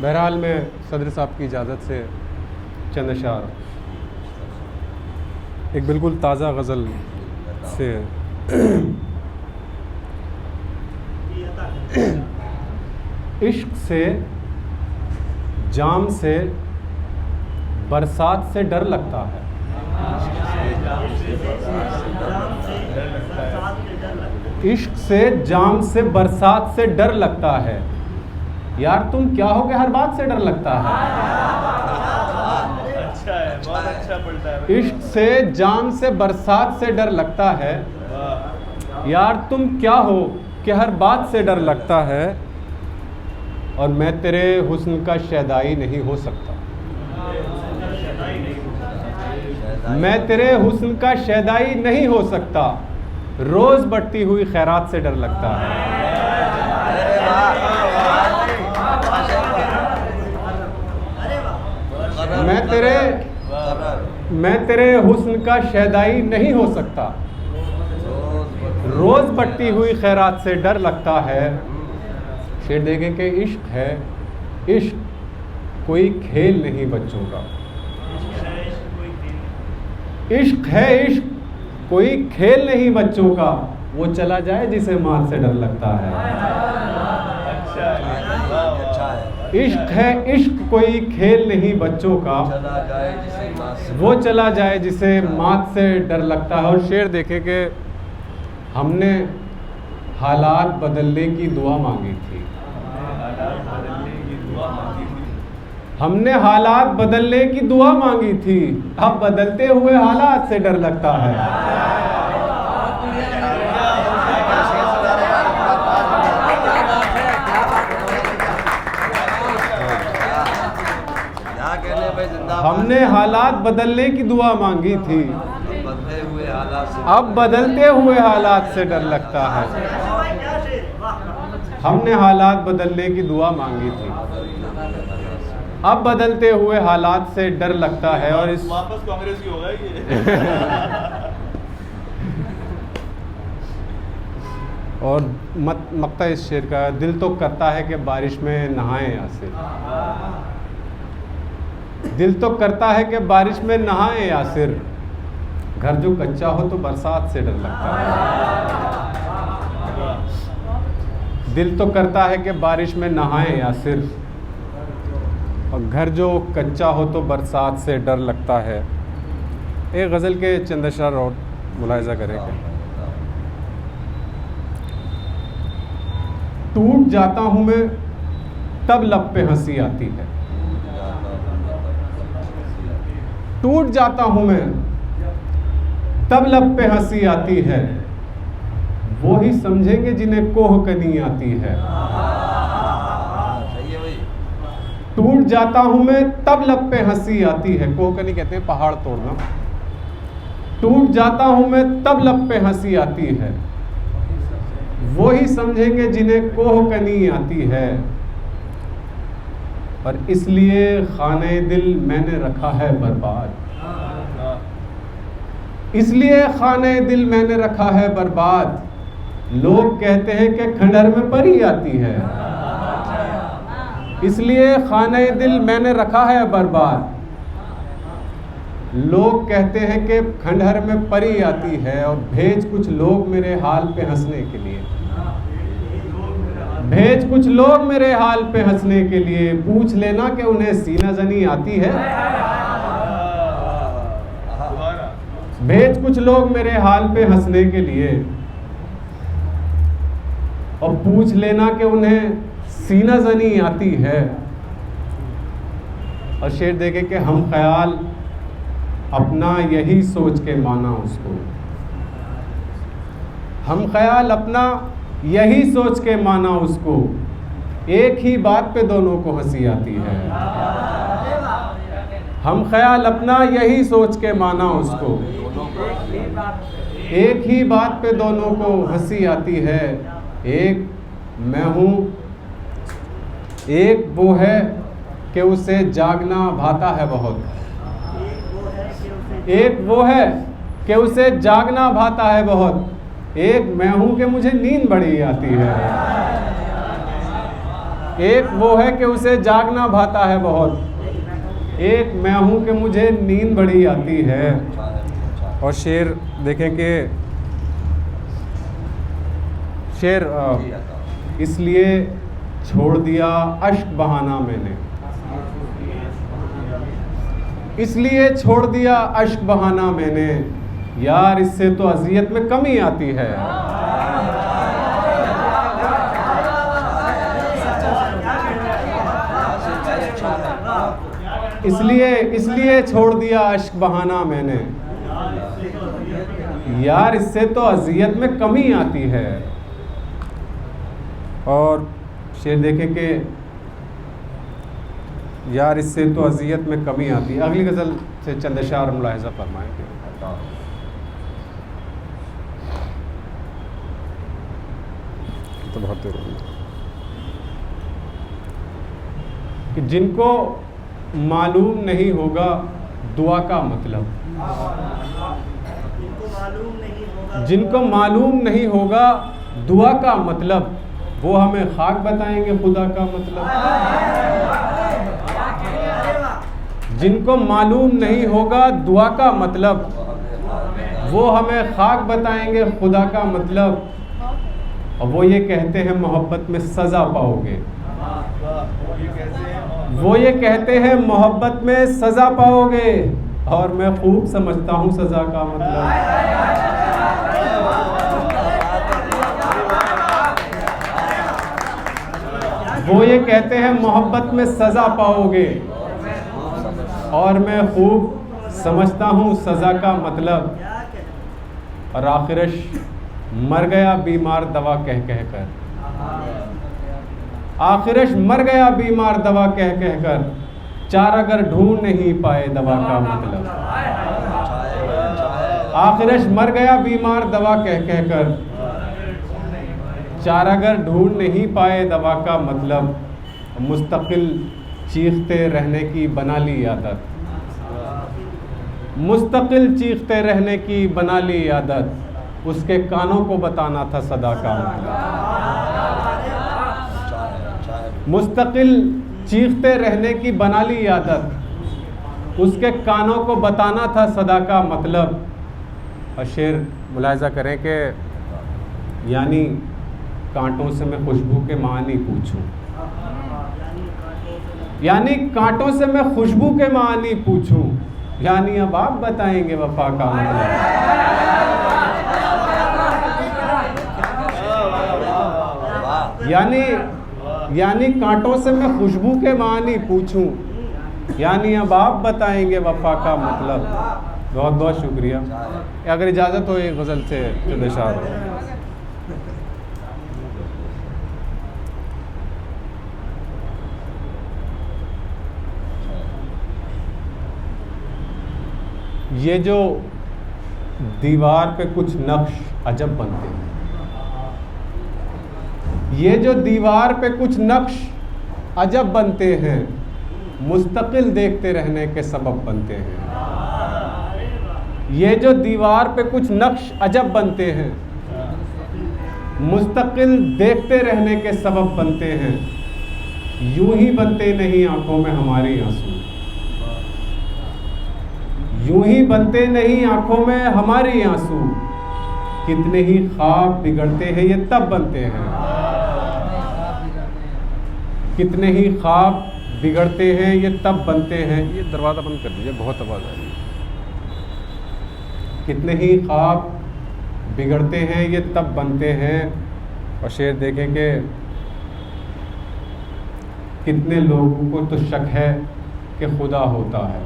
बहरहाल मैं सदर साहब की इजाज़त से चंद अशार एक बिल्कुल ताज़ा गज़ल से इश्क से जाम से बरसात से डर लगता है। इश्क से जाम से बरसात से डर लगता है। यार तुम क्या हो गए, हर बात से डर लगता है। अच्छा है, बहुत अच्छा पढ़ता है। इश्क से जाम से बरसात से डर लगता है। यार तुम क्या हो कि हर बात से डर लगता है। और मैं तेरे हुस्न का शैदाई नहीं हो सकता। मैं तेरे हुस्न का शैदाई नहीं हो सकता। रोज़ बढ़ती हुई खैरात से डर लगता है। मैं तेरे हुस्न का शैदाई नहीं हो सकता। रोज़ बढ़ती हुई खैरात से डर लगता है। शेर देखें कि इश्क है, इश्क कोई खेल नहीं बच्चों का। इश्क है, इश्क कोई खेल नहीं बच्चों का। वो चला जाए जिसे मार से डर लगता है। इश्क है, इश्क कोई खेल नहीं बच्चों का। वो चला जाए जिसे मात से डर लगता है। और शेर देखे कि हमने हालात बदलने की दुआ मांगी थी। हमने हालात बदलने की दुआ मांगी थी। अब बदलते हुए हालात से डर लगता है। हमने हालात बदलने की दुआ मांगी थी। अब बदलते हुए हालात से डर लगता है। हमने हालात बदलने की दुआ मांगी थी। अब बदलते हुए हालात से डर लगता है। और इस वापस कांग्रेस ही होगा ये। और मक्ता इस शेर का, दिल तो करता है कि बारिश में नहाएं यासिर। दिल तो करता है कि बारिश में नहाएं यासिर। घर जो कच्चा हो तो बरसात से डर लगता है। दिल तो करता है कि बारिश में नहाएं यासिर। और घर जो कच्चा हो तो बरसात से डर लगता है। एक गज़ल के चंद अशआर और मुलाहिज़ा करेंगे। टूट जाता हूँ मैं तब लब पे हंसी आती है। टूट जाता हूँ मैं तब लब पे हंसी आती है। वो ही समझेंगे जिन्हें कोह कनी आती है। टूट जाता हूँ मैं तब लब पे हंसी आती है। कोह कनी कहते हैं पहाड़ तोड़ना। टूट जाता हूँ मैं तब लब पे हंसी आती है। वो ही समझेंगे जिन्हें कोह कनी आती है। और इसलिए खाने दिल मैंने रखा है बर्बाद। इसलिए खाने दिल मैंने रखा है बर्बाद। लोग कहते हैं कि खंडहर में परी आती है। इसलिए खाने दिल मैंने रखा है बर्बाद। लोग कहते हैं कि खंडहर में परी आती है। और भेज कुछ लोग मेरे हाल पे हंसने के लिए। भेज कुछ लोग मेरे हाल पे हंसने के लिए। पूछ लेना कि उन्हें सीना जनी आती है। भेज कुछ लोग मेरे हाल पे हंसने के लिए। और पूछ लेना कि उन्हें सीना जनी आती है। और शेर देखे कि हम ख्याल अपना यही सोच के माना उसको। हम ख्याल अपना यही सोच के माना उसको। एक ही बात पे दोनों को हंसी आती है। हम ख्याल अपना यही सोच के माना उसको। एक ही बात पे दोनों को हंसी आती है। एक मैं हूँ, एक वो है कि उसे जागना भाता है बहुत। एक वो है कि उसे जागना भाता है बहुत। एक मैं हूँ कि मुझे नींद बड़ी आती है। एक वो है कि उसे जागना भाता है बहुत, एक मैं हूँ कि मुझे नींद बड़ी आती है। और शेर देखें कि शेर इसलिए छोड़ दिया अश्क बहाना मैंने, इसलिए छोड़ दिया अश्क बहाना मैंने, यार इससे तो अज़ियत में कमी आती है। इसलिए छोड़ दिया अश्क बहाना मैंने, यार इससे तो अज़ियत में कमी आती है। और शेर देखें कि यार इससे तो अज़ियत में कमी आती है। अगली गज़ल से चंद अशार मुलाहिज़ा फरमाएंगे। तो बहुत देर होगी कि जिनको मालूम नहीं होगा दुआ का मतलब, जिनको मालूम नहीं होगा दुआ का मतलब, वो हमें खाक बताएंगे खुदा का मतलब। जिनको मालूम नहीं होगा दुआ का मतलब, वो हमें खाक बताएंगे खुदा का मतलब। और वो ये कहते हैं मोहब्बत में सज़ा पाओगे, वो ये कहते हैं मोहब्बत में सज़ा पाओगे, और मैं खूब समझता हूँ सज़ा का मतलब। वो ये कहते हैं मोहब्बत में सज़ा पाओगे, और मैं खूब समझता हूँ सज़ा का मतलब। और आखिरश मर गया बीमार दवा कह कह कर, आखिरश मर गया बीमार दवा कह कह कर, चारागर ढूंढ नहीं पाए दवा का मतलब। आखिरश मर गया बीमार दवा कह कह कर, चारागर ढूंढ नहीं पाए दवा का मतलब। मुस्तकिल चीखते रहने की बना ली आदत, मुस्तकिल चीखते रहने की बना ली आदत, उसके कानों को बताना था सदा का मतलब। मुस्तकिल चीखते रहने की बना ली आदत, उसके कानों को बताना था सदा का मतलब। और शेर मुलाहिज़ा करें कि यानी कांटों से मैं खुशबू के मानी पूछूं, यानी कांटों से मैं खुशबू के मानी पूछूं, यानी अब आप बताएंगे वफा का मतलब। यानी कांटों से मैं खुशबू के मानी पूछूं, यानी अब आप बताएंगे वफा का मतलब। बहुत बहुत शुक्रिया। अगर इजाज़त हो एक गज़ल से चंद अशार हो। ये जो दीवार पे कुछ नक्श अजब बनते हैं, ये जो दीवार पे कुछ नक्श अजब बनते हैं, मुस्तकिल देखते रहने के सबब बनते हैं। ये जो दीवार पे कुछ नक्श अजब बनते हैं, मुस्तकिल देखते रहने के सबब बनते हैं। यूं ही बनते नहीं आंखों में हमारी आंसू, यूं ही बनते नहीं आंखों में हमारी आंसू। कितने ही ख्वाब बिगड़ते हैं ये तब बनते हैं, कितने ही ख्वाब बिगड़ते हैं ये तब बनते हैं। ये दरवाज़ा बंद कर दीजिए, बहुत आवाज़ आ रही है। कितने ही ख्वाब बिगड़ते हैं ये तब बनते हैं। और शेर देखें कि कितने लोगों को तो शक है कि खुदा होता है,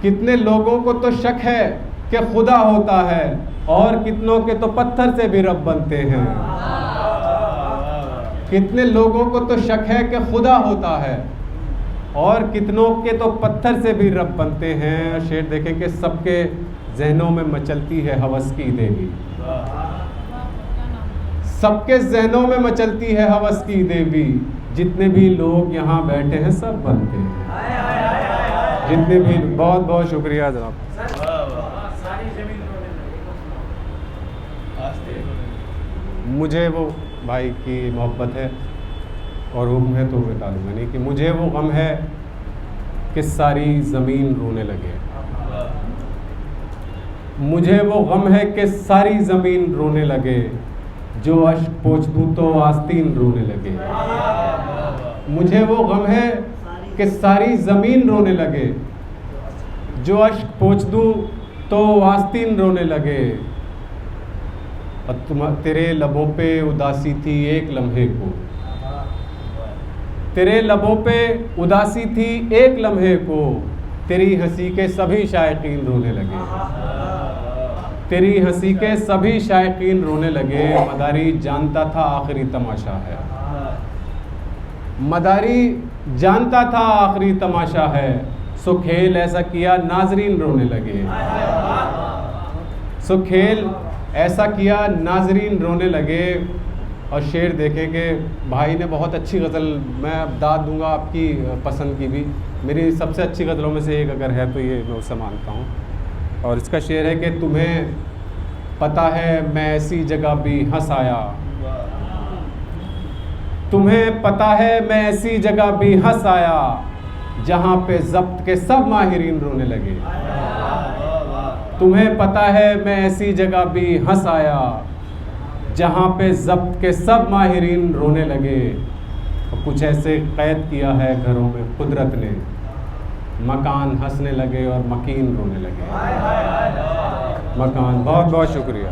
कितने लोगों को तो शक है कि खुदा होता है, और कितनों के तो पत्थर से भी रब बनते हैं। कितने लोगों को तो शक है कि खुदा होता है, और कितनों के तो पत्थर से भी रब बनते हैं। शेर देखें कि सबके जहनों में मचलती है हवस की देवी, सबके जहनों में मचलती है हवस की देवी। जितने भी लोग यहाँ बैठे हैं सब बनते हैं, जितने भी। बहुत बहुत शुक्रिया जनाब। मुझे वो भाई की मोहब्बत है और हुक्म है तो टालूंगा नहीं, कि मुझे वो गम है कि सारी ज़मीन रोने लगे। मुझे वो गम है कि सारी ज़मीन रोने लगे, जो अश्क पोंछ दूँ तो आस्तीन रोने लगे। मुझे वो गम है कि सारी ज़मीन रोने लगे, जो अश्क पोंछ दूँ तो आस्तीन रोने लगे। और तेरे लबों पे उदासी थी एक लम्हे को, तेरे लबों पे उदासी थी एक लम्हे को, तेरी हंसी के सभी शायकीन रोने लगे। तेरी हंसी के सभी शायकीन रोने लगे। मदारी जानता था आखिरी तमाशा है, मदारी जानता था आखिरी तमाशा है, सो खेल ऐसा किया नाजरीन रोने लगे। सो खेल ऐसा किया नाजरीन रोने लगे। और शेर देखे कि भाई ने बहुत अच्छी गज़ल, मैं अब दाद दूंगा आपकी पसंद की भी, मेरी सबसे अच्छी गज़लों में से एक अगर है तो ये मैं उसे मानता हूँ। और इसका शेर है कि तुम्हें पता है मैं ऐसी जगह भी हंस आया, तुम्हें पता है मैं ऐसी जगह भी हंस आया, जहाँ पे ज़ब्त के सब माहिरीन रोने लगे। तुम्हें पता है मैं ऐसी जगह भी हंस आया, जहाँ पे ज़ब्त के सब माहिरीन रोने लगे। और कुछ ऐसे क़ैद किया है घरों में कुदरत ने, मकान हंसने लगे और मकीन रोने लगे। मकान। बहुत बहुत शुक्रिया।